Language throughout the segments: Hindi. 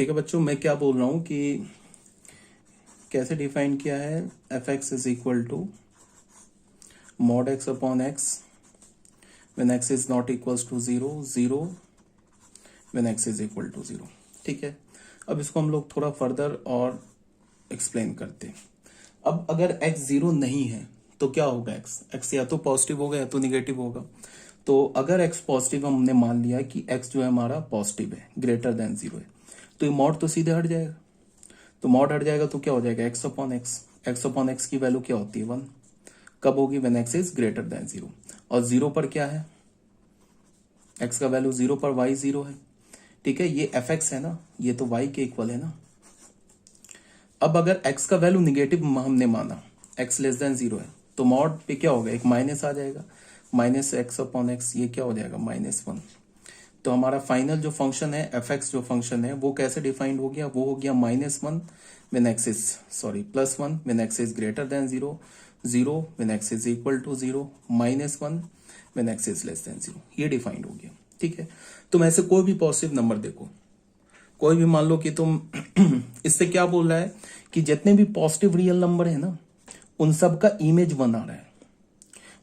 ठीक है बच्चों, मैं क्या बोल रहा हूं कि कैसे डिफाइन किया है, f x is equal to mod x upon x when x is not equals to zero, zero when x is equal to zero. ठीक है, अब इसको हम लोग थोड़ा फर्दर और एक्सप्लेन करते हैं। अब अगर x जीरो नहीं है तो क्या होगा, x या तो पॉजिटिव होगा या तो निगेटिव होगा। तो अगर x पॉजिटिव हमने मान लिया कि x जो है हमारा पॉजिटिव है, ग्रेटर देन जीरो है, तो ये मॉड तो सीधे हट जाएगा। तो मॉड हट जाएगा तो क्या हो जाएगा, x अपॉन एक्स की वैल्यू क्या होती है, 1। कब होगी, when x is greater than zero. और जीरो पर क्या है, x का वैल्यू जीरो पर y जीरो है। ठीक है, ये fx है ना, ये तो y के इक्वल है ना। अब अगर x का वैल्यू निगेटिव हमने माना, x लेस देन जीरो है, तो मॉड पे क्या होगा, एक माइनस आ जाएगा, माइनस एक्स अपॉन एक्स, ये क्या हो जाएगा, -1। तो हमारा फाइनल जो फंक्शन है, एफ एक्स जो फंक्शन है, वो कैसे डिफाइंड हो गया, वो हो गया -1 when x is +1 when x is greater than zero, zero when x is equal to zero, -1 when x is less than zero. ये डिफाइंड हो गया। ठीक है, तुम ऐसे कोई भी पॉजिटिव नंबर देखो, कोई भी मान लो कि तुम इससे क्या बोल रहा है कि जितने भी पॉजिटिव रियल नंबर है ना, उन सब का इमेज 1 आ रहा है,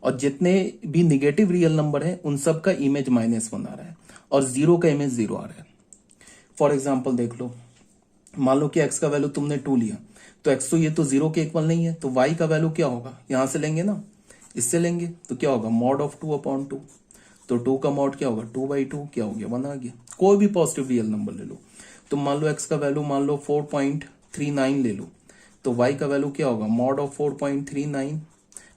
और जितने भी निगेटिव रियल नंबर है उन सब का इमेज -1 आ रहा है, और जीरो का इमेज 0 आ रहा है। फॉर एग्जाम्पल देख लो, मान लो कि x का वैल्यू तुमने 2 लिया, तो x तो ये तो 0 के इक्वल नहीं है, तो y का वैल्यू क्या होगा, यहां से लेंगे ना, इससे लेंगे, तो क्या होगा, मॉड ऑफ 2 अपॉन 2। तो 2 का मॉड क्या होगा, 2/2, क्या हो गया, 1 आ गया। कोई भी पॉजिटिव रियल नंबर ले लो, तुम मान लो x का वैल्यू मान लो 4.39 ले लो, तो y का वैल्यू क्या होगा, mod of 4.39,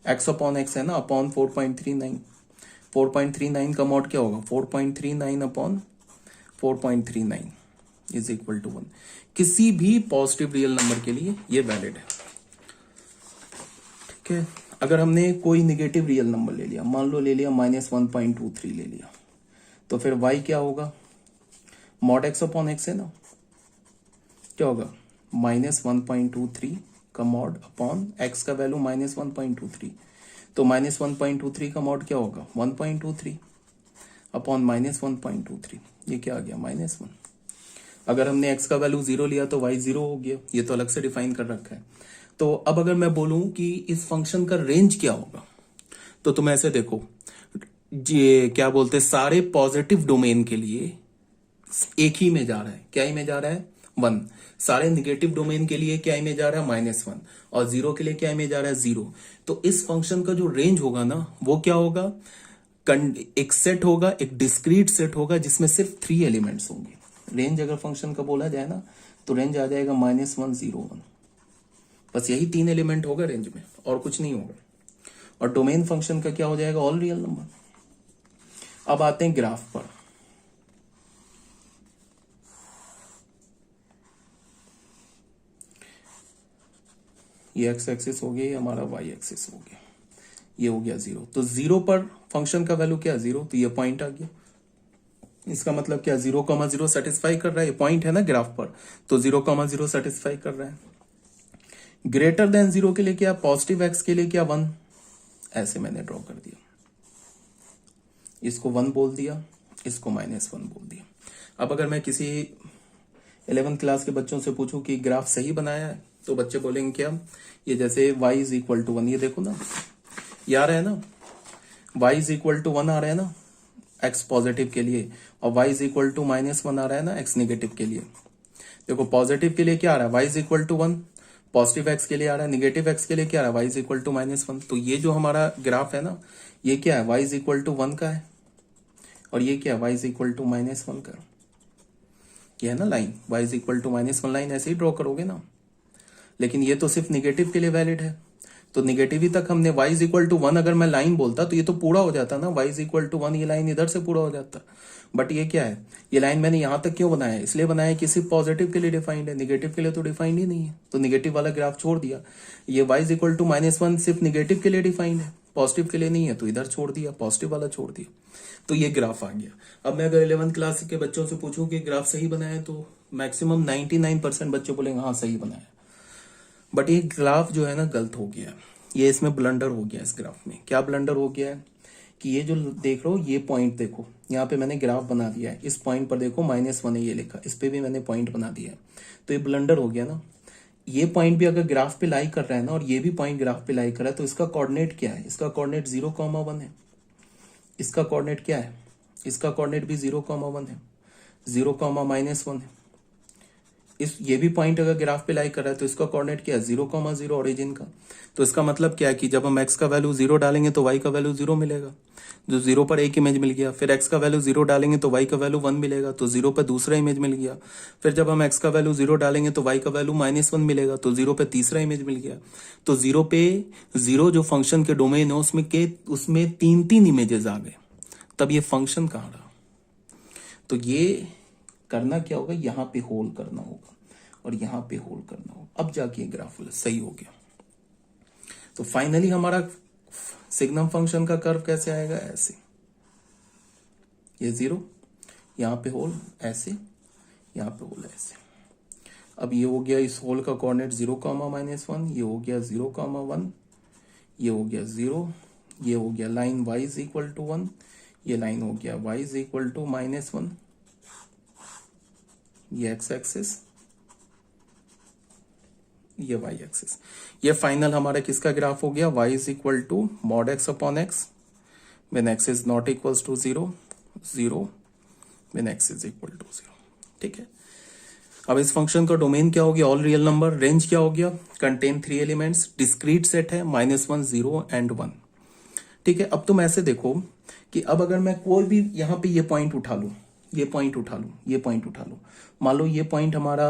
x upon x है ना, अपॉन 4.39, 4.39 का मॉड क्या होगा, 4.39 अपॉन 4.39 इज इक्वल टू 1। किसी भी पॉजिटिव रियल नंबर के लिए ये वैलिड है। ठीक है, अगर हमने कोई निगेटिव रियल नंबर ले लिया, मान लो ले लिया -1.23 ले लिया, तो फिर y क्या होगा, मॉड x अपॉन एक्स है ना, क्या होगा, -1.23 का मॉड अपॉन x का वैल्यू -1.23, तो -1.23 का मॉड क्या होगा, 1.23 अपॉन -1.23, ये क्या आ गया, -1। अगर हमने x का वैल्यू 0 लिया तो y 0 हो गया, ये तो अलग से डिफाइन कर रखा है। तो अब अगर मैं बोलूं कि इस फंक्शन का रेंज क्या होगा, तो तुम ऐसे देखो, ये क्या बोलते हैं, सारे पॉजिटिव डोमेन के लिए एक ही में जा रहा है, क्या इमेज आ रहा है, 1। सारे निगेटिव डोमेन के लिए क्या इमेज आ रहा है, -1, और जीरो के लिए क्या इमेज आ रहा है, 0। तो इस फंक्शन का जो रेंज होगा ना, वो क्या होगा, एक सेट होगा, एक डिस्क्रीट सेट होगा जिसमें सिर्फ 3 एलिमेंट्स होंगे। रेंज अगर फंक्शन का बोला जाए ना, तो रेंज आ जाएगा -1, 0, 1। बस यही 3 एलिमेंट होगा रेंज में, और कुछ नहीं होगा। और डोमेन फंक्शन का क्या हो जाएगा, ऑल रियल नंबर। अब आते हैं ग्राफ पर। ये एक्स एक्सिस हो गया, ये हमारा वाई एक्सिस हो गया, ये हो गया 0। तो 0 पर फंक्शन का वैल्यू क्या, 0, तो ये पॉइंट आ गया। इसका मतलब क्या, 0,0 सेटिस्फाई कर रहा है, ये पॉइंट है ना ग्राफ पर, तो 0,0 सेटिस्फाई कर रहा है। ग्रेटर देन 0 के लिए क्या, पॉजिटिव एक्स के लिए क्या, 1, ऐसे मैंने ड्रॉ कर दिया, इसको 1 बोल दिया, इसको -1 बोल दिया। अब अगर मैं किसी 11th क्लास के बच्चों से पूछूं कि ग्राफ सही बनाया है, तो बच्चे बोलेंगे क्या, ये जैसे y इज इक्वल टू 1, ये देखो ना, ये आ रहा है ना, y इज इक्वल टू 1 आ रहा है ना x पॉजिटिव के लिए, और y इज इक्वल टू -1 आ रहा है ना x नेगेटिव के लिए। देखो पॉजिटिव के लिए क्या आ रहा है, y is equal to 1, positive x के लिए आ रहा है, निगेटिव x के लिए क्या आ रहा है, y इज इक्वल टू -1। तो ये जो हमारा ग्राफ है ना, ये क्या है, y इज इक्वल टू 1 का है, और ये क्या है, y इज इक्वल टू -1 का। ये है ना line, y is equal to -1 line, ऐसे ही ड्रॉ करोगे ना। लेकिन ये तो सिर्फ निगेटिव के लिए वैलिड है, तो निगेटिव ही तक हमने y इज इक्वल टू 1 अगर मैं लाइन बोलता तो ये तो पूरा हो जाता ना, y इज इक्वल टू 1, ये लाइन इधर से पूरा हो जाता। बट ये क्या है, ये लाइन मैंने यहां तक क्यों बनाया है, इसलिए बनाया कि सिर्फ पॉजिटिव के लिए डिफाइंड है, निगेटिव के लिए तो डिफाइंड ही नहीं है, तो निगेटिव वाला ग्राफ छोड़ दिया। ये y इज इक्वल टू -1 सिर्फ निगेटिव के लिए डिफाइंड है, पॉजिटिव के लिए नहीं है, तो इधर छोड़ दिया, पॉजिटिव वाला छोड़ दिया, तो ये ग्राफ आ गया। अब मैं अगर 11th क्लास के बच्चों से पूछूं कि ग्राफ सही बनाया है, तो मैक्सिमम 99% बच्चे बोलेंगे हाँ सही बनाया। बट ये ग्राफ जो है ना गलत हो गया, ये इसमें ब्लंडर हो गया। इस ग्राफ में क्या ब्लंडर हो गया है कि ये जो देख रहे हो ये पॉइंट देखो, यहाँ पे मैंने ग्राफ बना दिया है, इस पॉइंट पर देखो -1 है ये लिखा, इस पे भी मैंने पॉइंट बना दिया है, तो ये ब्लंडर हो गया ना। ये पॉइंट भी अगर ग्राफ पे लाई कर रहा है ना और ये भी पॉइंट ग्राफ पे लाई कर रहा है, तो इसका कोऑर्डिनेट क्या है? इसका कोऑर्डिनेट 0,1 है। इसका कोऑर्डिनेट क्या है? इसका कोऑर्डिनेट भी 0,1 है, 0,-1 है। ये भी पॉइंट अगर ग्राफ पे लाई कर रहा है तो इसका कोऑर्डिनेट क्या है? 0,0 ओरिजिन का। तो इसका मतलब क्या है कि जब हम x का वैल्यू 0 डालेंगे तो y का वैल्यू 0 मिलेगा, जो 0 पर एक इमेज मिल गया। फिर x का वैल्यू 0 डालेंगे तो y का वैल्यू 1 मिलेगा, तो 0 पर दूसरा इमेज मिल गया। फिर जब हम x का वैल्यू 0 डालेंगे तो y का वैल्यू -1 मिलेगा, तो 0 पे तीसरा इमेज मिल गया। तो 0 पे 0 जो फंक्शन के डोमेन है उसमें 3 इमेजेस आ गए, तब ये फंक्शन कहाँ रहा? तो ये करना क्या होगा, यहाँ पे होल करना होगा और यहाँ पे होल करना होगा, अब जाके ग्राफ सही हो गया। तो फाइनली हमारा सिग्नम फंक्शन का कर्व कैसे आएगा? ऐसे, ये 0, यहाँ पे होल ऐसे, यहाँ पे होल ऐसे। अब ये हो गया इस होल का कोऑर्डिनेट 0,-1, ये हो गया 0,1, ये हो गया 0, ये हो गया line y is equal to 1, ये लाइन हो गया y इज इक्वल टू -1, ये x एक्सिस, ये y एक्सिस। ये फाइनल हमारा किसका ग्राफ हो गया? y is equal to mod x upon x when x is not equals to 0, 0 when x is equal to 0। ठीक है, अब इस फंक्शन का डोमेन क्या हो गया? All real number. रेंज क्या हो गया? कंटेन 3 एलिमेंट्स, डिस्क्रीट सेट है, -1, 0 एंड 1। ठीक है, अब तुम ऐसे देखो कि अब अगर मैं कोई भी यहाँ पे ये पॉइंट उठा लू, ये पॉइंट उठा लू, ये पॉइंट उठा लू, मान लो ये पॉइंट हमारा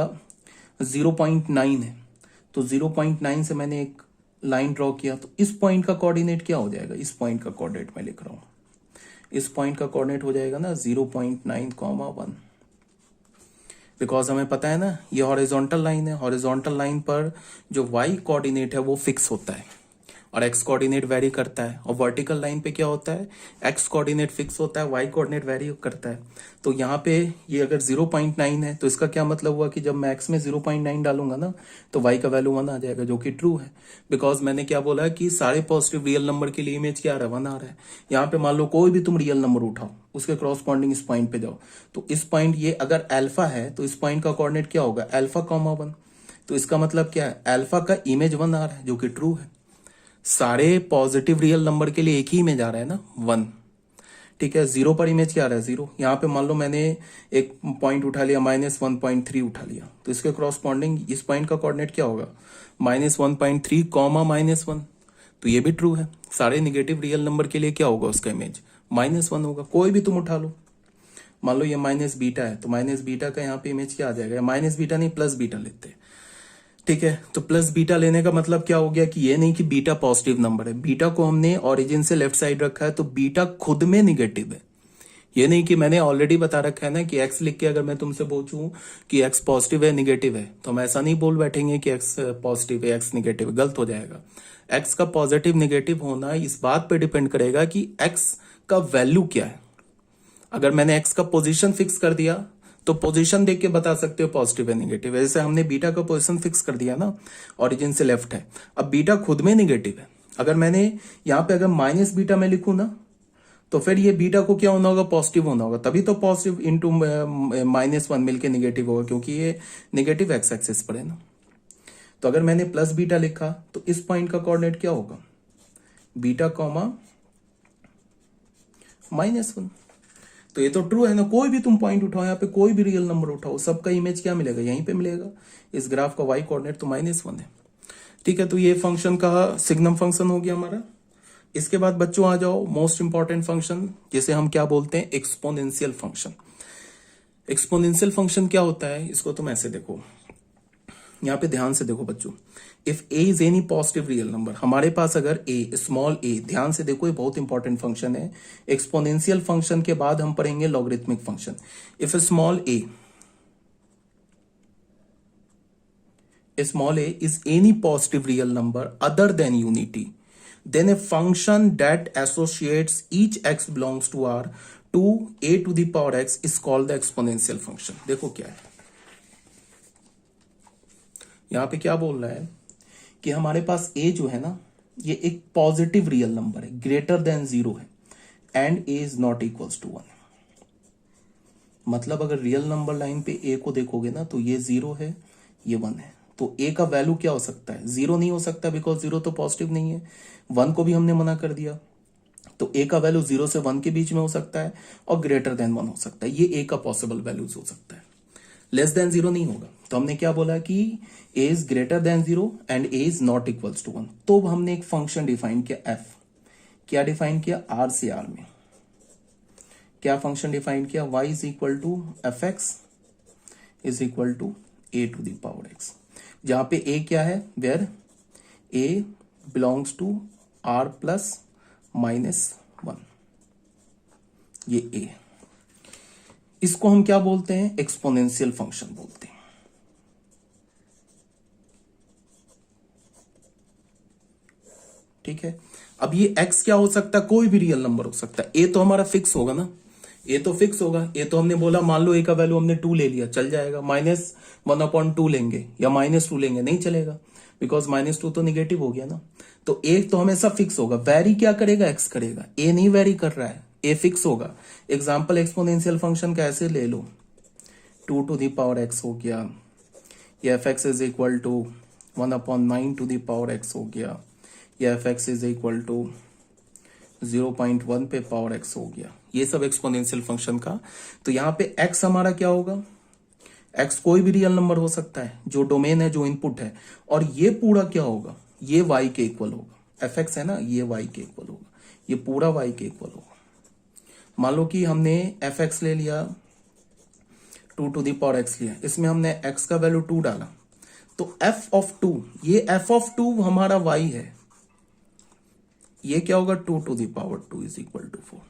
0.9 है, तो 0.9 से मैंने एक लाइन ड्रॉ किया, तो इस पॉइंट का कोऑर्डिनेट क्या हो जाएगा? इस पॉइंट का कोऑर्डिनेट मैं लिख रहा हूं, इस पॉइंट का कोऑर्डिनेट हो जाएगा ना 0.9,1, बिकॉज हमें पता है ना ये हॉरिजॉन्टल लाइन है, हॉरिजॉन्टल लाइन पर जो y कोऑर्डिनेट है वो फिक्स होता है और x कोऑर्डिनेट वेरी करता है, और वर्टिकल लाइन पे क्या होता है? x कोऑर्डिनेट फिक्स होता है, y कोऑर्डिनेट वेरी करता है। तो यहाँ पे ये अगर 0.9 है तो इसका क्या मतलब हुआ कि जब मैं x में 0.9 डालूंगा ना तो y का वैल्यू 1 आ जाएगा, जो कि ट्रू है, बिकॉज मैंने क्या बोला कि सारे पॉजिटिव रियल नंबर के लिए इमेज क्या आ रहा है? 1 आ रहा है। यहाँ पे मान लो कोई भी तुम रियल नंबर उठाओ, उसके क्रॉसपॉन्डिंग इस पॉइंट पे जाओ, तो इस पॉइंट ये अगर अल्फा है तो इस पॉइंट का कोऑर्डिनेट क्या होगा? α,1। तो इसका मतलब क्या है? अल्फा का इमेज 1 आ रहा है, जो कि ट्रू है। सारे पॉजिटिव रियल नंबर के लिए एक ही इमेज आ रहा है ना, 1। ठीक है, 0 पर इमेज क्या आ रहा है? 0। यहाँ पे मान लो मैंने एक पॉइंट उठा लिया, -1.3 उठा लिया, तो इसके क्रॉसपॉन्डिंग इस पॉइंट का कोऑर्डिनेट क्या होगा? -1.3, -1। तो ये भी ट्रू है। सारे निगेटिव रियल नंबर के लिए क्या होगा उसका इमेज? -1 होगा। कोई भी तुम उठा लो, मान लो ये -β है, तो -β का यहाँ पे इमेज क्या आ जाएगा? -β नहीं, +β लेते हैं। ठीक है, तो +β लेने का मतलब क्या हो गया कि ये नहीं कि बीटा पॉजिटिव नंबर है, बीटा को हमने ओरिजिन से लेफ्ट साइड रखा है, तो बीटा खुद में निगेटिव है। ये नहीं कि मैंने ऑलरेडी बता रखा है ना कि x लिख के अगर मैं तुमसे पूछूं कि x पॉजिटिव है निगेटिव है, तो हम ऐसा नहीं बोल बैठेंगे कि x पॉजिटिव है x निगेटिव है, गलत हो जाएगा। x का पॉजिटिव निगेटिव होना इस बात पे डिपेंड करेगा कि x का वैल्यू क्या है। अगर मैंने x का पोजीशन फिक्स कर दिया तो पोजीशन देख के बता सकते हो पॉजिटिव है निगेटिव है। जैसे हमने बीटा का पोजीशन फिक्स कर दिया ना, ओरिजिन से लेफ्ट है, अब बीटा खुद में निगेटिव है। अगर मैंने यहाँ पे अगर -β में लिखूं ना, तो फिर ये बीटा को क्या होना होगा? पॉजिटिव होना होगा, तभी तो पॉजिटिव इंटू -1 मिलके निगेटिव होगा, क्योंकि ये निगेटिव x एक्सिस पर है ना। तो अगर मैंने +β लिखा तो इस पॉइंट का कोऑर्डिनेट क्या होगा? बीटा -1। तो ये तो ट्रू है ना, कोई भी तुम पॉइंट उठाओ, यहाँ पे कोई भी रियल नंबर उठाओ, सबका इमेज क्या मिलेगा? यहीं पे मिलेगा। इस ग्राफ का y कोऑर्डिनेट तो -1 है। ठीक है, तो ये फंक्शन का सिग्नम फंक्शन हो गया हमारा। इसके बाद बच्चों आ जाओ मोस्ट इंपॉर्टेंट फंक्शन, जिसे हम क्या बोलते हैं? Exponential function. एक्सपोनेंशियल फंक्शन क्या होता है? इसको तुम ऐसे देखो, यहाँ पे ध्यान से देखो बच्चों, if a is any positive real number, हमारे पास अगर a स्मॉल a, ध्यान से देखो ये बहुत इंपॉर्टेंट फंक्शन है। एक्सपोनेंशियल फंक्शन के बाद हम पढ़ेंगे logarithmic function. If small a is any positive real number other than unity, then a function that associates each x belongs to R to a to the power x is called the exponential function। देखो क्या है यहां पे, क्या बोल रहा है कि हमारे पास a जो है ना, ये एक पॉजिटिव रियल नंबर है, ग्रेटर देन 0 है। And a is not equals to 1। मतलब अगर रियल नंबर लाइन पे ए को देखोगे ना तो ये 0 है, ये 1 है, तो ए का वैल्यू क्या हो सकता है? 0 नहीं हो सकता, बिकॉज 0 तो पॉजिटिव नहीं है। 1 को भी हमने मना कर दिया, तो ए का वैल्यू 0 से 1 के बीच में हो सकता है और ग्रेटर देन 1 हो सकता है। ये ए का पॉसिबल वैल्यूज हो सकता है, लेस देन 0 नहीं होगा। तो हमने क्या बोला कि a is greater than 0 and a is not equals to 1। तो हमने एक फंक्शन डिफाइन किया एफ। क्या डिफाइन किया? आर से आर में क्या फंक्शन डिफाइन किया? y is equal to f x is equal to a to the power x, जहां पे a क्या है? Where a belongs to r plus -1, ये a। इसको हम क्या बोलते हैं? एक्सपोनेंशियल फंक्शन बोलते हैं। ठीक है, अब ये x क्या हो सकता है? कोई भी रियल नंबर हो सकता है। a तो हमारा फिक्स होगा ना, a तो फिक्स होगा। a तो हमने बोला, मान लो a का वैल्यू हमने 2 ले लिया, चल जाएगा। -1/2 लेंगे या -2 लेंगे, नहीं चलेगा, बिकॉज -2 तो निगेटिव हो गया ना। तो a तो हमेशा फिक्स होगा। वैरी क्या करेगा? x करेगा। a नहीं वैरी कर रहा है, a फिक्स होगा। एग्जाम्पल एक्सपोनेंशियल फंक्शन का ऐसे ले लो, 2 टू द पावर x हो गया, या f x is equal to 1/9 to the power x हो गया, या f x is equal to 0.1 पे पावर x हो गया। ये सब एक्सपोनेंशियल फंक्शन का। तो यहाँ पे x हमारा क्या होगा? x कोई भी रियल नंबर हो सकता है, जो डोमेन है, जो इनपुट है। और ये पूरा क्या होगा? ये y के इक्वल होगा। एफ एक्स है ना, ये y के इक्वल होगा, ये पूरा y के इक्वल होगा। मान लो कि हमने एफ एक्स ले लिया, 2 टू द पावर x लिया, इसमें हमने x का वैल्यू 2 डाला, तो f ऑफ 2, ये f ऑफ 2 हमारा y है, ये क्या होगा? 2 to the power 2 is equal to 4।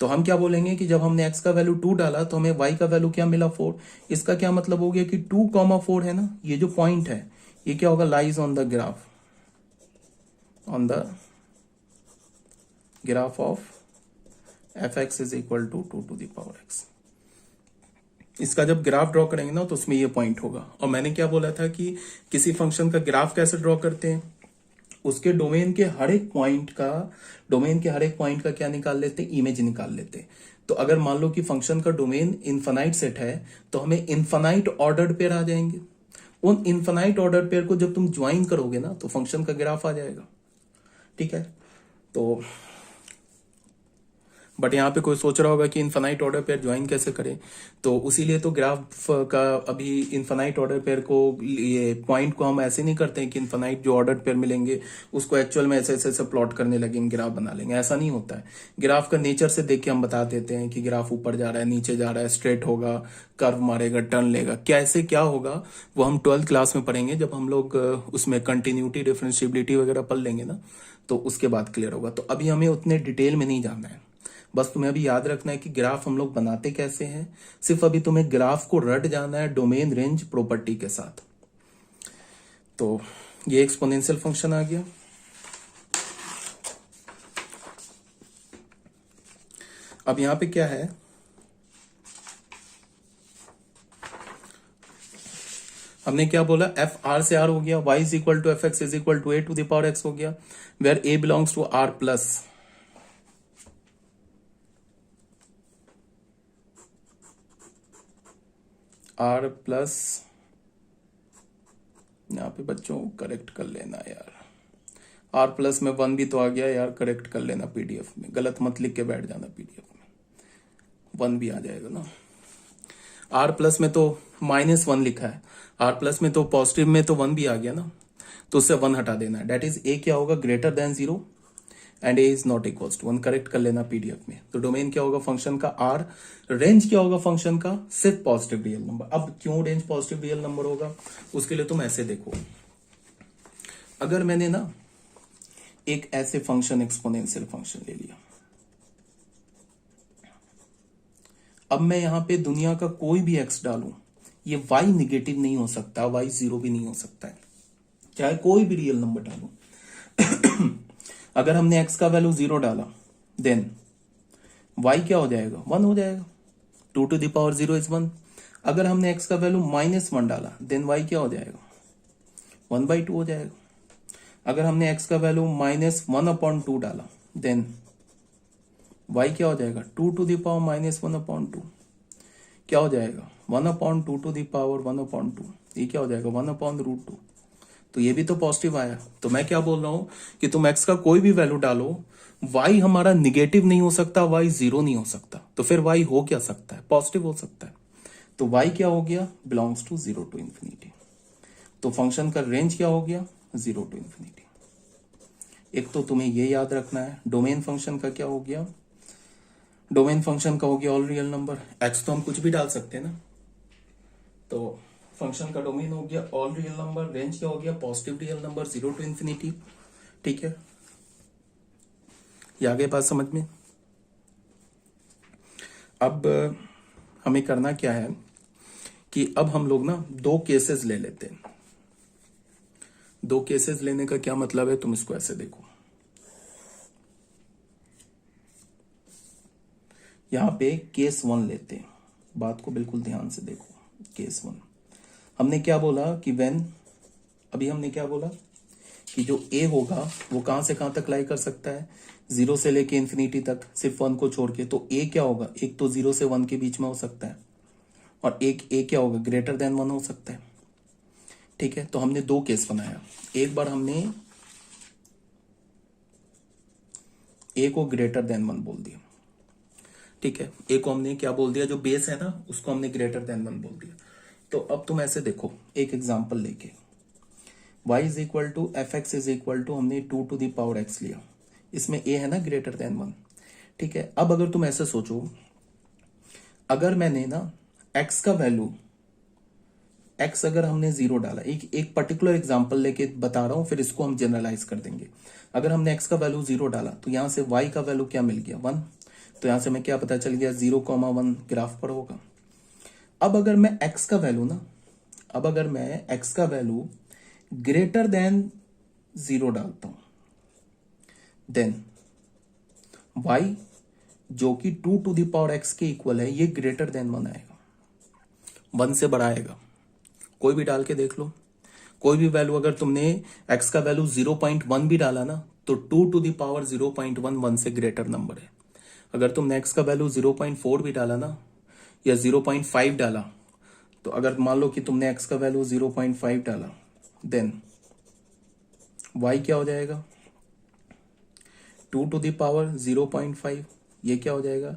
तो हम क्या बोलेंगे कि जब हमने x का वैल्यू 2 डाला तो हमें y का वैल्यू क्या मिला? 4। इसका क्या मतलब हो गया कि 2,4 है ना, ये जो पॉइंट है, ये क्या होगा? Lies on the graph, on the graph of f x is equal to 2 to the power x। इसका जब ग्राफ ड्रॉ करेंगे ना तो उसमें ये पॉइंट होगा। और मैंने क्या बोला था कि किसी फंक्शन का ग्राफ कैसे ड्रॉ करते हैं? उसके डोमेन के हर एक पॉइंट का क्या निकाल लेते हैं? इमेज निकाल लेते हैं। तो अगर मान लो कि फंक्शन का डोमेन इनफाइनाइट सेट है, तो हमें इनफाइनाइट ऑर्डर्ड पेयर आ जाएंगे। उन इनफाइनाइट ऑर्डर पेयर को जब तुम ज्वाइन करोगे ना तो फंक्शन का ग्राफ आ जाएगा। ठीक है, तो बट यहाँ पे कोई सोच रहा होगा कि इनफाइनाइट ऑर्डर पेयर ज्वाइन कैसे करें, तो उसीलिए तो ग्राफ का अभी इनफाइनाइट ऑर्डर पेयर को, ये पॉइंट को हम ऐसे नहीं करते हैं कि इनफाइनाइट जो ऑर्डर पेयर मिलेंगे उसको एक्चुअल में ऐसे ऐसे प्लॉट करने लगेंगे, ग्राफ बना लेंगे, ऐसा नहीं होता है। ग्राफ का नेचर से देख के हम बता देते हैं कि ग्राफ ऊपर जा रहा है, नीचे जा रहा है, स्ट्रेट होगा, कर्व मारेगा, टर्न लेगा, कैसे क्या होगा वो हम 12th क्लास में पढ़ेंगे। जब हम लोग उसमें कंटिन्यूटी, डिफरेंशिएबिलिटी वगैरह पढ़ लेंगे ना, तो उसके बाद क्लियर होगा। तो अभी हमें उतने डिटेल में नहीं जाना है, बस तुम्हें अभी याद रखना है कि ग्राफ हम लोग बनाते कैसे हैं। सिर्फ अभी तुम्हें ग्राफ को रट जाना है डोमेन, रेंज, प्रॉपर्टी के साथ। तो ये एक्सपोनेंशियल फंक्शन आ गया। अब यहां पे क्या है? हमने क्या बोला? एफ आर से आर हो गया, y is equal to f x is equal to a to the power x हो गया, where a belongs to R plus R plus, यहाँ पे बच्चों करेक्ट कर लेना यार, आर प्लस में 1 भी तो आ गया यार, करेक्ट कर लेना पीडीएफ में, गलत मत लिख के बैठ जाना, पीडीएफ में 1 भी आ जाएगा ना। आर प्लस में तो -1 लिखा है, आर प्लस में तो पॉजिटिव में तो 1 भी आ गया ना, तो उससे 1 हटा देना है। डेट इज ए क्या होगा? Greater than 0 and a is not equals to 1, correct कर लेना पीडीएफ में। तो डोमेन क्या होगा फंक्शन का? आर। रेंज क्या होगा फंक्शन का? सिर्फ पॉजिटिव रियल नंबर। अब क्यों रेंज पॉजिटिव रियल नंबर होगा? उसके लिए तुम ऐसे देखो, अगर मैंने ना एक ऐसे फंक्शन, एक्सपोनेंशियल फंक्शन ले लिया, अब मैं यहां पे दुनिया का कोई भी एक्स डालूं, ये y निगेटिव नहीं हो सकता, y 0 भी नहीं हो सकता है, चाहे कोई भी रियल नंबर डालूं। अगर हमने x का वैल्यू 0 डाला, देन y क्या हो जाएगा? 1 हो जाएगा। 2 टू द पावर 0 इज 1। अगर हमने x का वैल्यू -1 डाला, देन y क्या हो जाएगा? 1/2 हो जाएगा। अगर हमने x का वैल्यू -1/2 डाला, देन y क्या हो जाएगा 2 टू द पावर माइनस 1/2 क्या हो जाएगा 1/2 टू द पावर 1/2 ये क्या हो जाएगा 1/√2 तो ये भी तो पॉजिटिव आया। तो मैं क्या बोल रहा हूं कि तुम x का कोई भी वैल्यू डालो y हमारा निगेटिव नहीं हो सकता, y जीरो नहीं हो सकता, तो फिर y हो क्या सकता है पॉजिटिव हो सकता है। तो y क्या हो गया बिलोंग्स टू 0 टू इंफिनिटी। तो फंक्शन का रेंज क्या हो गया 0 टू इंफिनिटी। एक तो तुम्हें ये याद रखना है डोमेन फंक्शन का क्या हो गया, डोमेन फंक्शन का हो गया ऑल रियल नंबर। x तो हम कुछ भी डाल सकते हैं ना, तो फंक्शन का डोमेन हो गया ऑल रियल नंबर, रेंज क्या हो गया positive real number 0 to infinity. ठीक है, ये आगे बात समझ में। अब हमें करना क्या है कि अब हम लोग ना दो केसेस ले लेते हैं। दो केसेस लेने का क्या मतलब है, तुम इसको ऐसे देखो, यहां पे केस 1 लेते हैं, बात को बिल्कुल ध्यान से देखो। केस 1 हमने क्या बोला कि व्हेन, अभी हमने क्या बोला कि जो a होगा वो कहां से कहां तक लाई कर सकता है 0 से लेके इंफिनिटी तक, सिर्फ 1 को छोड़ के। तो a क्या होगा, एक तो 0 से 1 के बीच में हो सकता है और एक a क्या होगा ग्रेटर देन 1 हो सकता है। ठीक है, तो हमने दो केस बनाया। एक बार हमने a को ग्रेटर देन 1 बोल दिया। ठीक है, a को हमने क्या बोल दिया, जो बेस है ना उसको हमने ग्रेटर देन 1 बोल दिया। तो अब तुम ऐसे देखो, एक एग्जांपल लेके y is equal to f x is equal to हमने 2 टू द पावर x लिया, इसमें a है ना ग्रेटर देन 1। ठीक है, अब अगर तुम ऐसे सोचो, अगर मैंने ना x का वैल्यू, x अगर हमने 0 डाला, एक पर्टिकुलर एग्जांपल लेके बता रहा हूं, फिर इसको हम जनरलाइज कर देंगे। अगर हमने x का वैल्यू 0 डाला तो यहां से y का वैल्यू क्या मिल गया 1, तो यहां से मैं क्या पता चल गया 0,1 ग्राफ पर होगा। अब अगर मैं x का वैल्यू ना, अब अगर मैं x का वैल्यू ग्रेटर देन 0 डालता हूं, देन y जो कि 2 टू द पावर x के इक्वल है, ये ग्रेटर देन 1 आएगा, 1 से बड़ा आएगा। कोई भी डाल के देख लो, कोई भी वैल्यू, अगर तुमने x का वैल्यू 0.1 भी डाला ना तो 2 टू द पावर 0.1 1 से ग्रेटर नंबर है। अगर तुमने x का वैल्यू 0.4 भी डाला ना या 0.5 डाला, तो अगर मान लो कि तुमने x का वैल्यू 0.5 डाला, देन y क्या हो जाएगा 2 टू द पावर 0.5, ये क्या हो जाएगा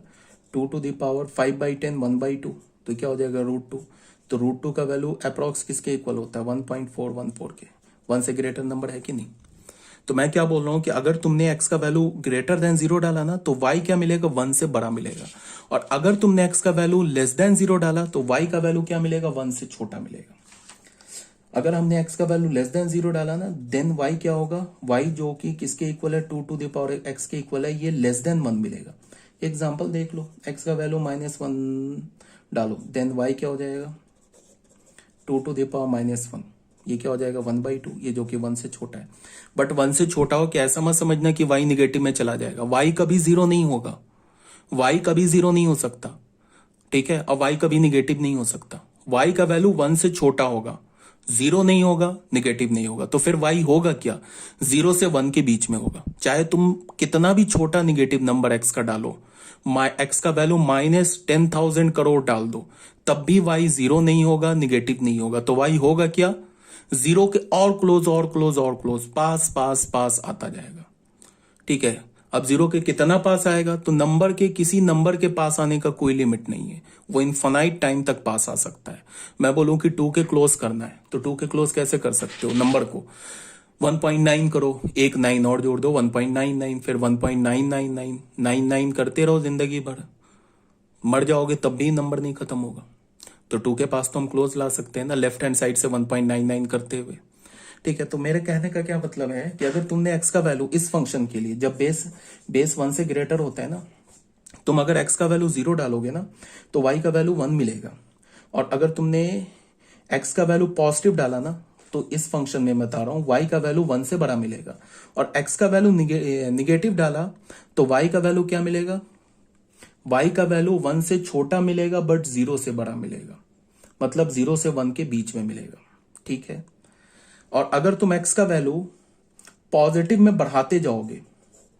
2 टू द पावर 5/10 1/2, तो क्या हो जाएगा √2। तो √2 का वैल्यू अप्रॉक्स किसके इक्वल होता है 1.414 के, 1 से ग्रेटर नंबर है कि नहीं। तो मैं क्या बोल रहा हूं कि अगर तुमने x का वैल्यू ग्रेटर देन 0 डाला ना तो y क्या मिलेगा 1 से बड़ा मिलेगा, और अगर तुमने x का वैल्यू लेस देन 0 डाला तो y का वैल्यू क्या मिलेगा 1 से छोटा मिलेगा। अगर हमने x का वैल्यू लेस देन 0 डाला ना, देन y क्या होगा, y जो कि किसके इक्वल है 2 टू द पावर x के इक्वल है, ये लेस देन 1 मिलेगा। एग्जांपल देख लो, x का वैल्यू -1 डालो, देन y क्या हो जाएगा 2 टू द पावर -1, ये क्या हो जाएगा 1/2, ये जो कि 1 से छोटा है। बट 1 से छोटा हो क्या ऐसा मत समझना कि y निगेटिव में चला जाएगा, y कभी 0 नहीं होगा, y कभी 0 नहीं हो सकता। ठीक है, और y कभी निगेटिव नहीं हो सकता, y का वैल्यू 1 से छोटा होगा, 0 नहीं होगा निगेटिव नहीं होगा। तो फिर y होगा क्या 0 से 1 के बीच में होगा, चाहे तुम कितना भी छोटा निगेटिव नंबर x का डालो, x का वैल्यू -10,000 करोड़ डाल दो, तब भी y 0 नहीं होगा निगेटिव नहीं होगा। तो y होगा क्या 0 के और क्लोज और क्लोज और क्लोज, पास पास पास आता जाएगा। ठीक है, अब 0 के कितना पास आएगा, तो नंबर के किसी नंबर के पास आने का कोई लिमिट नहीं है, वो इनफाइनाइट टाइम तक पास आ सकता है। मैं बोलूं कि 2 के क्लोज करना है तो 2 के क्लोज कैसे कर सकते हो, नंबर को 1.9 करो, एक 9 और जोड़ दो 1.99, फिर 1.99999 करते रहो जिंदगी भर, मर जाओगे तब भी नंबर नहीं खत्म होगा। तो 2 के पास तो हम क्लोज ला सकते हैं ना लेफ्ट हैंड साइड से 1.99 करते हुए। ठीक है, तो मेरे कहने का क्या मतलब है कि अगर तुमने x का वैल्यू इस फंक्शन के लिए, जब बेस 1 से ग्रेटर होता है ना, तुम अगर x का वैल्यू 0 डालोगे ना तो y का वैल्यू 1 मिलेगा, और अगर तुमने x का वैल्यू पॉजिटिव डाला ना तो इस फंक्शन में बता रहा हूं y का वैल्यू 1 से बड़ा मिलेगा, और x का वैल्यू निगेटिव डाला तो y का वैल्यू क्या मिलेगा, y का वैल्यू 1 से छोटा मिलेगा बट 0 से बड़ा मिलेगा, मतलब 0 से 1 के बीच में मिलेगा। ठीक है, और अगर तुम x का वैल्यू पॉजिटिव में बढ़ाते जाओगे,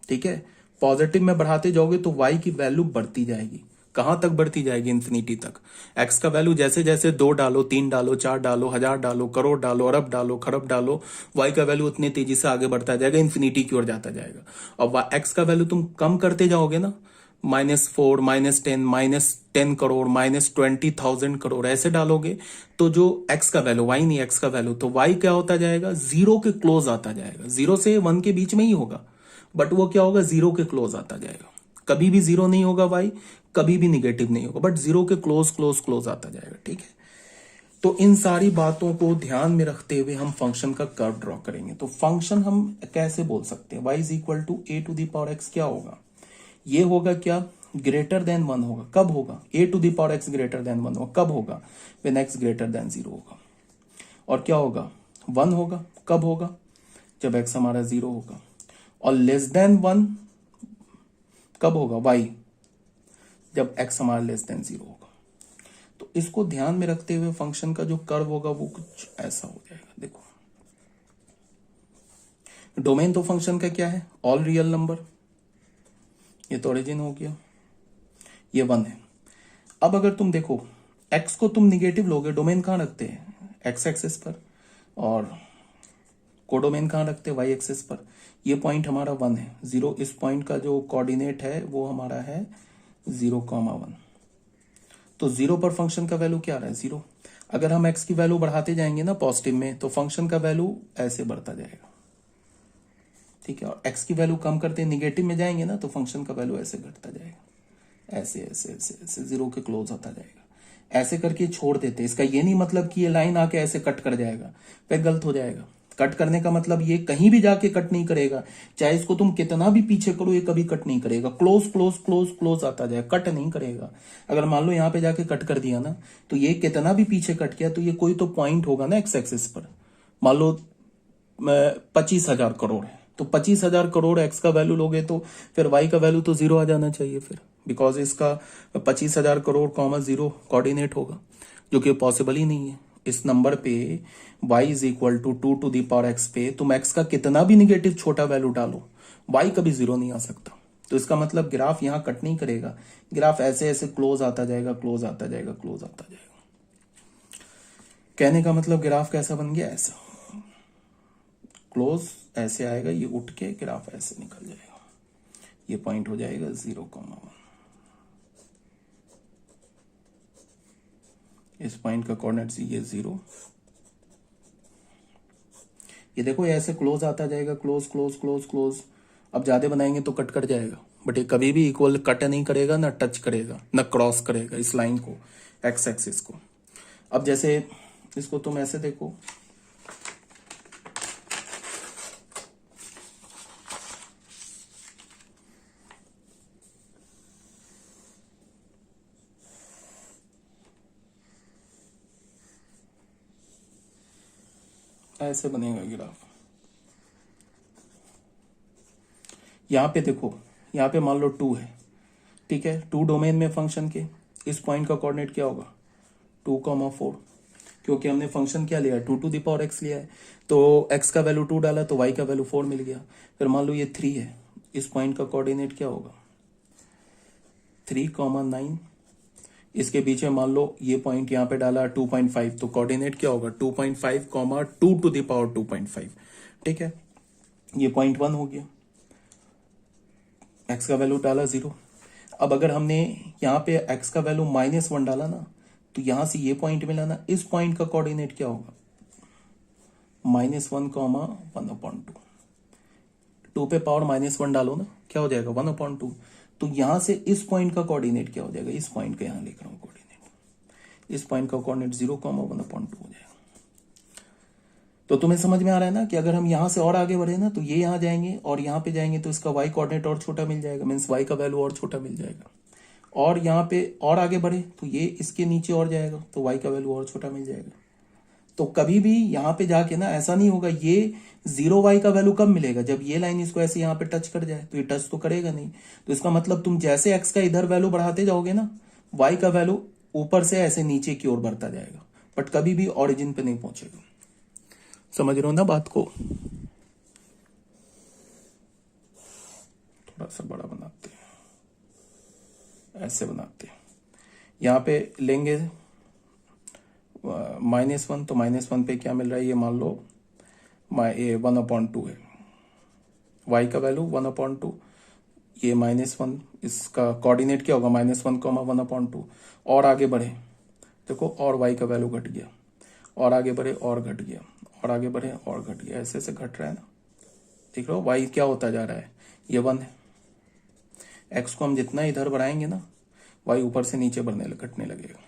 ठीक है, पॉजिटिव में बढ़ाते जाओगे तो y की वैल्यू बढ़ती जाएगी। कहां तक बढ़ती जाएगी? इन्फिनिटी तक। x का वैल्यू जैसे जैसे 2 डालो, 3 डालो, 4 डालो, 1000 डालो, करोड़ डालो, अरब डालो, खरब डालो, y का वैल्यू उतनी तेजी से आगे बढ़ता जाएगा, इन्फिनिटी की ओर जाता जाएगा। और x का वैल्यू तुम कम करते जाओगे ना, -4, -10, -10 करोड़, -20,000 करोड़ ऐसे डालोगे तो जो x का वैल्यू, y नहीं x का वैल्यू, तो y क्या होता जाएगा? 0 के क्लोज आता जाएगा। 0 से 1 के बीच में ही होगा, बट वो क्या होगा? 0 के क्लोज आता जाएगा। कभी भी 0 नहीं होगा y, कभी भी निगेटिव नहीं होगा, बट 0 के क्लोज क्लोज क्लोज आता जाएगा। ठीक है, तो इन सारी बातों को ध्यान में रखते हुए हम फंक्शन का कर्व ड्रॉ करेंगे। तो फंक्शन हम कैसे बोल सकते हैं? y is equal to a to the power x क्या होगा? ये होगा क्या? ग्रेटर देन 1 होगा। कब होगा? a to the power x greater than 1 होगा। कब होगा? व्हेन x ग्रेटर देन 0 होगा। और क्या होगा? 1 होगा। कब होगा? जब x हमारा 0 होगा। और लेस देन 1 कब होगा? y, जब x हमारा लेस देन 0 होगा। तो इसको ध्यान में रखते हुए फंक्शन का जो कर्व होगा वो कुछ ऐसा हो जाएगा। देखो, डोमेन तो फंक्शन का क्या है? All real number. ये तो ओरिजिन हो गया, ये 1 है। अब अगर तुम देखो x को तुम निगेटिव लोगे, डोमेन कहां रखते हैं? x एक्सिस पर। और कोडोमेन कहां रखते हैं? y एक्सिस पर। ये पॉइंट हमारा 1 है। 0, इस पॉइंट का जो कोऑर्डिनेट है वो हमारा है 0,1। तो 0 पर फंक्शन का वैल्यू क्या आ रहा है? 0। अगर हम x की वैल्यू बढ़ाते जाएंगे ना पॉजिटिव में, तो फंक्शन का वैल्यू ऐसे बढ़ता जाएगा। ठीक है, और x की वैल्यू कम करते निगेटिव में जाएंगे ना, तो फंक्शन का वैल्यू ऐसे घटता जाएगा। ऐसे ऐसे ऐसे ऐसे 0 के क्लोज आता जाएगा। ऐसे करके छोड़ देते। इसका ये नहीं मतलब कि ये लाइन आके ऐसे कट कर जाएगा, वह गलत हो जाएगा। कट करने का मतलब ये कहीं भी जाके कट नहीं करेगा। चाहे इसको तुम कितना भी पीछे करो, ये कभी कट नहीं करेगा। क्लोज क्लोज क्लोज क्लोज आता जाएगा, कट नहीं करेगा। अगर मान लो यहाँ पे जाके कट कर दिया ना, तो ये कितना भी पीछे कट किया तो ये कोई तो पॉइंट होगा ना एक्स एक्सिस पर। मान लो 25,000 करोड़ है, तो 25,000 करोड़ एक्स का वैल्यू लोगे तो फिर वाई का वैल्यू तो 0 आ जाना चाहिए फिर, बिकॉज इसका 25,000 करोड़ कॉमा 0 कोऑर्डिनेट होगा, जो कि पॉसिबल ही नहीं है। इस नंबर पे y is equal to 2 to the power x पे तुम x का कितना भी निगेटिव छोटा वैल्यू डालो, y कभी 0 नहीं आ सकता। तो इसका मतलब ग्राफ यहां कट नहीं करेगा, ग्राफ ऐसे ऐसे क्लोज आता जाएगा, क्लोज आता जाएगा, क्लोज आता जाएगा। कहने का मतलब ग्राफ कैसा बन गया? ऐसा क्लोज ऐसे आएगा, ये उठ के ग्राफ ऐसे निकल जाएगा। ये पॉइंट हो जाएगा 0,1। इस पॉइंट का कोऑर्डिनेट्स ये 0। ये देखो ये ऐसे क्लोज आता जाएगा, क्लोज क्लोज क्लोज क्लोज। अब ज्यादा बनाएंगे तो कट कर जाएगा, बट ये कभी भी इक्वल कट नहीं करेगा, ना टच करेगा, ना क्रॉस करेगा इस लाइन को, एक्स एक्सिस को। अब जैसे इसको तुम ऐसे देखो, ऐसे बनेगा ग्राफ। यहां पे देखो, यहां पे मान लो 2 है, ठीक है, 2 डोमेन में फंक्शन के। इस पॉइंट का कोऑर्डिनेट क्या होगा? 2,4, क्योंकि हमने फंक्शन क्या लिया है? 2 टू द पावर x लिया है, तो x का वैल्यू 2 डाला तो y का वैल्यू 4 मिल गया। फिर मान लो ये 3 है, इस पॉइंट का कोऑर्डिनेट क्या होगा? 3,9। इसके बीच में मान लो ये पॉइंट यहाँ पे डाला 2.5, तो कोऑर्डिनेट क्या होगा? 2.5, 2 टू द पावर 2.5। ठीक है, ये पॉइंट 1 हो गया। x का वैल्यू डाला 0। अब अगर हमने यहाँ पे x का वैल्यू -1 डाला ना, तो यहां से ये पॉइंट मिला ना, इस पॉइंट का कोऑर्डिनेट क्या होगा? -1, 1/2। 2 पे पावर -1 डालो ना, क्या हो जाएगा? 1/2। तो यहां से इस पॉइंट का कोऑर्डिनेट क्या हो जाएगा? इस पॉइंट का यहां लिख रहा हूं कोऑर्डिनेट, इस पॉइंट का कोऑर्डिनेट 0,1/2 हो जाएगा। तो तुम्हें समझ में आ रहा है ना कि अगर हम यहां से और आगे बढ़े ना, तो ये यहां जाएंगे और यहां पे जाएंगे तो इसका y कोऑर्डिनेट और छोटा मिल जाएगा, मीन्स y का वैल्यू और छोटा मिल जाएगा। और यहाँ पे और आगे बढ़े तो ये इसके नीचे और जाएगा, तो y का वैल्यू और छोटा मिल जाएगा। तो कभी भी यहाँ पे जाके ना ऐसा नहीं होगा, ये 0y का वैल्यू कब मिलेगा? जब ये लाइन इसको ऐसे यहाँ पे टच कर जाए, तो ये टच तो करेगा नहीं। तो इसका मतलब तुम जैसे x का इधर वैल्यू बढ़ाते जाओगे ना, y का वैल्यू ऊपर से ऐसे नीचे की ओर बढ़ता जाएगा, बट कभी भी ऑरिजिन पे नहीं पहुंचेगा। समझ रहे हो ना बात को? थोड़ा सा बड़ा बनाते हैं, ऐसे बनाते हैं। यहाँ पे लेंगे -1, तो -1 पे क्या मिल रहा है, ये मान लो ये 1/2 है, y का वैल्यू 1/2, ये -1, इसका कोऑर्डिनेट क्या होगा -1, 1/2। और आगे बढ़े, देखो और y का वैल्यू घट गया, और आगे बढ़े और घट गया, और आगे बढ़े और घट गया, ऐसे ऐसे घट रहा है ना। देख लो y क्या होता जा रहा है, ये 1 है। x को हम जितना इधर बढ़ाएंगे ना, y ऊपर से नीचे घटने लगेगा,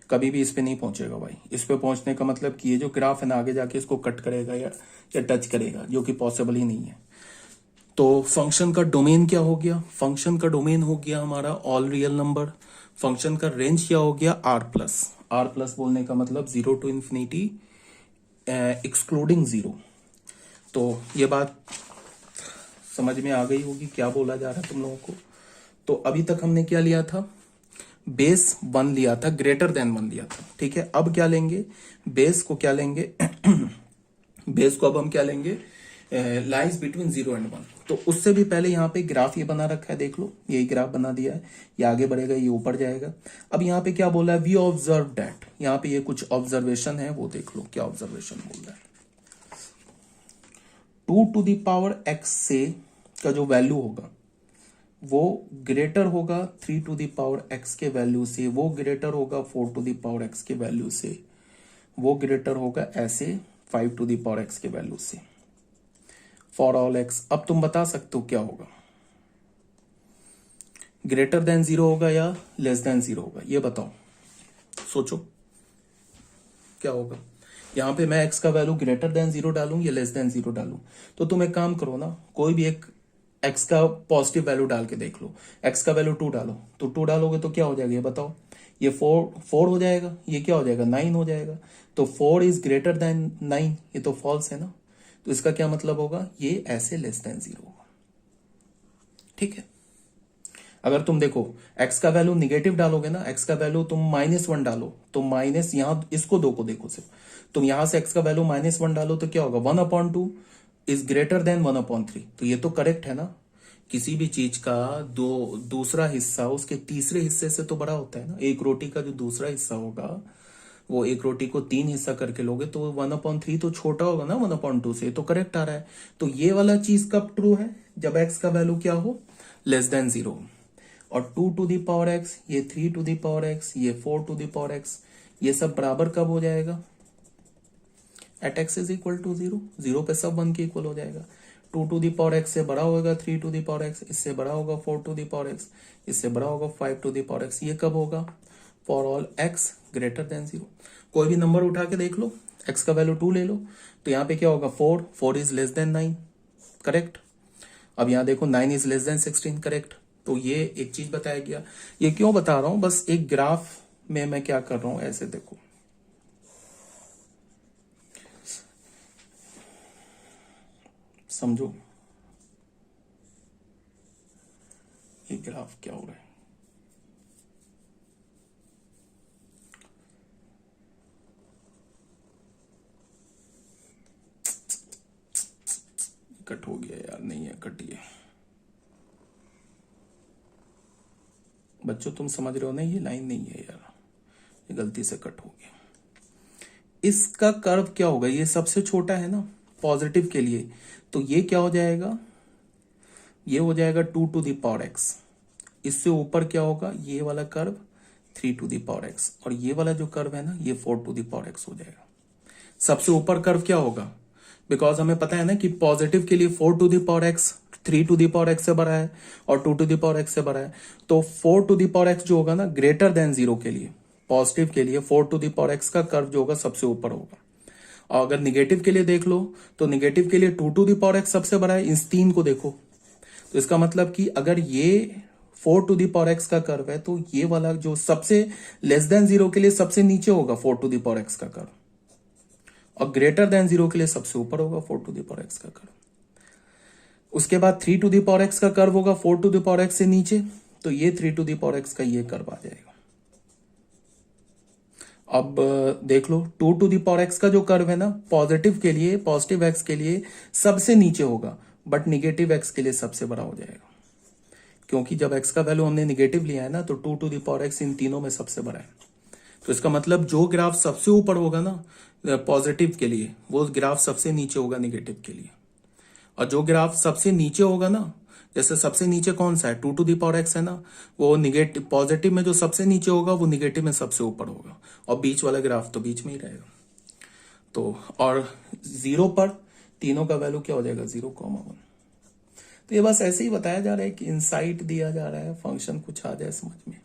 कभी भी इस पे नहीं पहुंचेगा y। इस पे पहुंचने का मतलब कि ये जो ग्राफ है ना, आगे जाके इसको कट करेगा या टच करेगा, जो कि पॉसिबल ही नहीं है। तो फंक्शन का डोमेन क्या हो गया, फंक्शन का डोमेन हो गया हमारा ऑल रियल नंबर। फंक्शन का रेंज क्या हो गया, r प्लस बोलने का मतलब 0 to infinity एक्सक्लूडिंग 0। तो ये बात समझ में आ गई होगी क्या बोला जा रहा है तुम लोगों को। तो अभी तक हमने क्या लिया था, बेस 1 लिया था, ग्रेटर देन 1 लिया था, ठीक है। अब क्या लेंगे, बेस को क्या लेंगे बेस को अब हम क्या लेंगे, लाइज बिटवीन 0 and 1। तो उससे भी पहले यहाँ पे ग्राफ ये बना रखा है, देख लो यही ग्राफ बना दिया है, ये आगे बढ़ेगा, ये ऊपर जाएगा। अब यहाँ पे क्या बोला है, वी ऑब्जर्व दैट, यहाँ पे ये कुछ ऑब्जर्वेशन है, वो देख लो क्या ऑब्जर्वेशन बोल रहा है। 2 to the power x से का जो वैल्यू होगा वो ग्रेटर होगा 3 to the power x के वैल्यू से, वो ग्रेटर होगा 4 to the power x के वैल्यू से, वो ग्रेटर होगा ऐसे 5 to the power x के वैल्यू से, फॉर ऑल x। अब तुम बता सकते हो क्या होगा, ग्रेटर देन 0 होगा या लेस देन 0 होगा, ये बताओ, सोचो क्या होगा। यहां पे मैं x का वैल्यू ग्रेटर देन 0 डालूं या लेस देन 0 डालूं, तो तुम एक काम करो ना, कोई भी एक x का पॉजिटिव वैल्यू डाल के देख लो। x का वैल्यू 2 डालो, तो 2 डालोगे तो क्या हो जाएगा, ये बताओ। ये 4 हो जाएगा, ये क्या हो जाएगा, 9 हो जाएगा। तो 4 इज ग्रेटर देन 9, ये तो फॉल्स है ना। तो इसका क्या मतलब होगा, ये ऐसे लेस देन 0 होगा, ठीक है। अगर तुम देखो x का वैल्यू निगेटिव डालोगे ना, x का वैल्यू तुम -1 डालो, तो माइनस यहां इसको 2 को देखो सिर्फ, तुम यहां से x का वैल्यू -1 डालो तो क्या होगा, 1/2 इज ग्रेटर देन 1/3। तो ये तो करेक्ट है ना। किसी भी चीज का दूसरा हिस्सा उसके तीसरे हिस्से से तो बड़ा होता है ना। एक रोटी का जो दूसरा हिस्सा होगा, वो एक रोटी को 3 हिस्सा करके लोगे तो 1/3 तो छोटा होगा ना 1/2 से, तो करेक्ट आ रहा है। तो ये वाला चीज कब ट्रू है, जब x का वैल्यू क्या हो, लेस देन 0। और 2 to the power x, ये 3 to the power x, ये 4 to the power x, ये सब बराबर कब हो जाएगा, at x is equal to 0, 0 पे सब 1 के इक्वल हो जाएगा। 2 to the power x से बड़ा होगा 3 to the power x, इससे बड़ा होगा 4 to the power x, इससे बड़ा होगा 5 to the power x। ये कब होगा, for all x greater than 0। कोई भी नंबर उठा के देख लो, x का वैल्यू 2 ले लो, तो यहाँ पे क्या होगा, 4 इज लेस देन 9, करेक्ट। अब यहाँ देखो 9 इज लेस देन 16, करेक्ट। तो ये एक चीज बताया गया। ये क्यों बता रहा हूं, बस एक ग्राफ में मैं क्या कर रहा हूं, ऐसे देखो, समझो ये ग्राफ क्या हो रहा है। कट हो गया यार, नहीं है कट, ये बच्चों तुम समझ रहे हो ना, ये लाइन नहीं है यार, ये गलती से कट हो गया। इसका कर्व क्या होगा, ये सबसे छोटा है ना पॉजिटिव के लिए, तो ये क्या हो जाएगा, ये हो जाएगा 2 to the power x। इससे ऊपर क्या होगा, ये वाला curve 3 to the power x, और ये वाला जो कर्व है ना, ये 4 to the power x हो जाएगा। सबसे ऊपर कर्व क्या होगा, बिकॉज हमें पता है ना कि पॉजिटिव के लिए 4 to the power x 3 to the power x से बड़ा है और 2 to the power x से बड़ा है। तो 4 to the power x जो होगा ना ग्रेटर देन 0 के लिए, पॉजिटिव के लिए 4 to the power x का कर्व जो होगा सबसे ऊपर होगा। और अगर निगेटिव के लिए देख लो, तो निगेटिव के लिए 2 to the power x सबसे बड़ा है, इस 3 को देखो। तो इसका मतलब कि अगर ये 4 to the power x का कर्व है, तो ये वाला जो सबसे लेस देन 0 के लिए सबसे नीचे होगा 4 to the power x का कर्व, और ग्रेटर देन 0 के लिए सबसे ऊपर होगा 4 to the power x का कर्व। उसके बाद 3 to the power x का कर्व होगा 4 to the power x से नीचे, तो ये 3 to the power x का ये कर्व आ जाएगा। अब देख लो 2 to the power x का जो कर्व है ना, पॉजिटिव के लिए, पॉजिटिव x के लिए सबसे नीचे होगा, बट निगेटिव x के लिए सबसे बड़ा हो जाएगा। क्योंकि जब x का वैल्यू हमने निगेटिव लिया है ना, तो 2 टू द पावर x इन तीनों में सबसे बड़ा है। तो इसका मतलब जो ग्राफ सबसे ऊपर होगा ना पॉजिटिव के लिए, वो ग्राफ सबसे नीचे होगा निगेटिव के लिए। और जो ग्राफ सबसे नीचे होगा ना, जैसे सबसे नीचे कौन सा है, 2 टू द पावर x है ना, वो निगेटिव पॉजिटिव में जो सबसे नीचे होगा वो निगेटिव में सबसे ऊपर होगा, और बीच वाला ग्राफ तो बीच में ही रहेगा। तो और 0 पर तीनों का वैल्यू क्या हो जाएगा, 0,1। तो ये बस ऐसे ही बताया जा रहा है कि इनसाइट दिया जा रहा है, फंक्शन कुछ आ जाए समझ में।